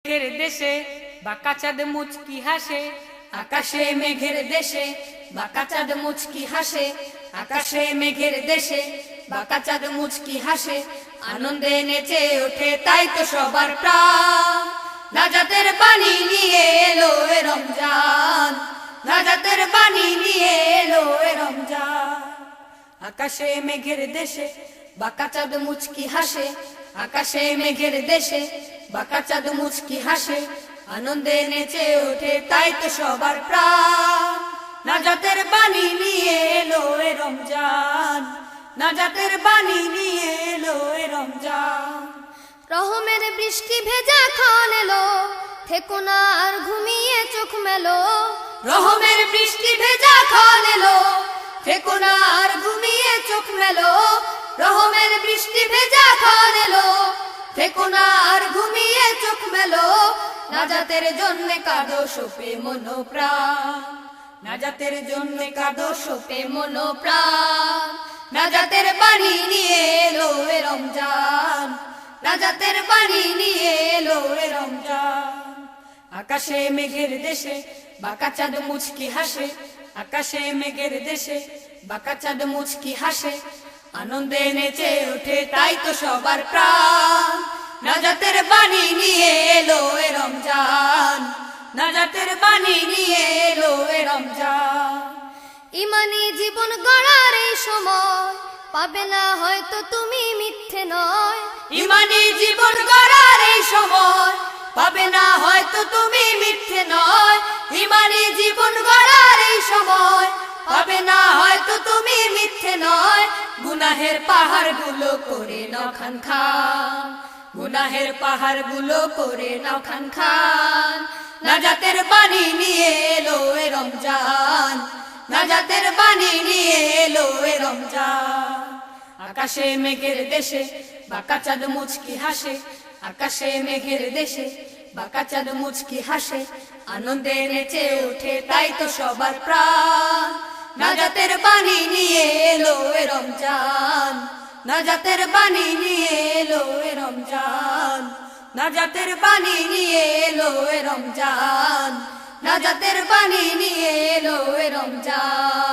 মেঘের দেশে বাঁকা চাঁদ মুচকি হাসে, আকাশে মেঘের দেশে বাঁকা চাঁদ মুচকি হাসে, আকাশে মেঘের দেশে বাঁকা চাঁদ মুচকি হাসে, আনন্দে নেচে ওঠে তাই তো সবার প্রাণ। নাজাতের বাণী নিয়ে এলো এ রমজান, নাজাতের বাণী নিয়ে এলো এ রমজান। আকাশে মেঘের দেশে বাঁকা চাঁদ মুচকি হাসে, আকাশে মেঘের দেশে বাঁকা চাঁদ মুচকি হাসে, আনন্দে নেচে ওঠে তাই তো সবার প্রাণ। নাজাতের বাণী নিয়ে এলো এ রমজান, নাজাতের বাণী নিয়ে এলো এ রমজান। রহমের বৃষ্টি ভেজা ক্ষণ এলো, থেকো না আর ঘুমিয়ে চোখ মেলো। রহমের বৃষ্টি ভেজা ক্ষণ এলো, থেকো না আর ঘুমিয়ে চোখ মেলো। রহমের বৃষ্টি ভেজা ক্ষণ এলো, থেকো না আর ঘুমিয়ে চোখ মেলো। নাজাতের জন্য কাঁদো শোপে মনো প্রাণ, নাজাতের জন্য কাঁদো শোপে মনো প্রাণ। নাজাতের বাণী নিয়ে এলো এ রমজান, নাজাতের বাণী নিয়ে এলো এ রমজান। আকাশে মেঘের দেশে বাঁকা চাঁদ মুচকি হাসে, আকাশে মেঘের দেশে বাঁকা চাঁদ মুচকি হাসে, আনন্দে নেচে ওঠে তাই তো সবার প্রাণ। নাজাতের বাণী নিয়ে এলো এ রমজান, নাজাতের বাণী নিয়ে এলো এ রমজান। ইমানি জীবন গড়ার এই সময় পাবে না হয়তো তুমি মিথ্যে নয়। ইমানি জীবন গড়ার এই সময় পাবে না হয়তো তুমি মিথ্যে নয়। ইমানি জীবন গড়ার এই সময় পাবে না হয়তো তুমি মিথ্যে নয়। গুনাহের পাহাড় গুলো করে নাও খান খান, গুনাহের পাহাড় গুলো করে নাও খান খান। নাজাতের বাণী নিয়ে এলো এ রমজান, নাজাতের বাণী নিয়ে এলো এ রমজান। আকাশে মেঘের দেশে বাঁকা চাঁদ মুচকি হাসে, আকাশে মেঘের দেশে বাঁকা চাঁদ মুচকি হাসে, আনন্দে নেচে ওঠে তাই তো সবার প্রাণ। নাজাতের বাণী নিয়ে এলো এ রমজান, নাজাতের বাণী নিয়ে এলো এ রমজান। নাজাতের বাণী নিয়ে এলো এ রমজান, নাজাতের বাণী নিয়ে এলো এ রমজান।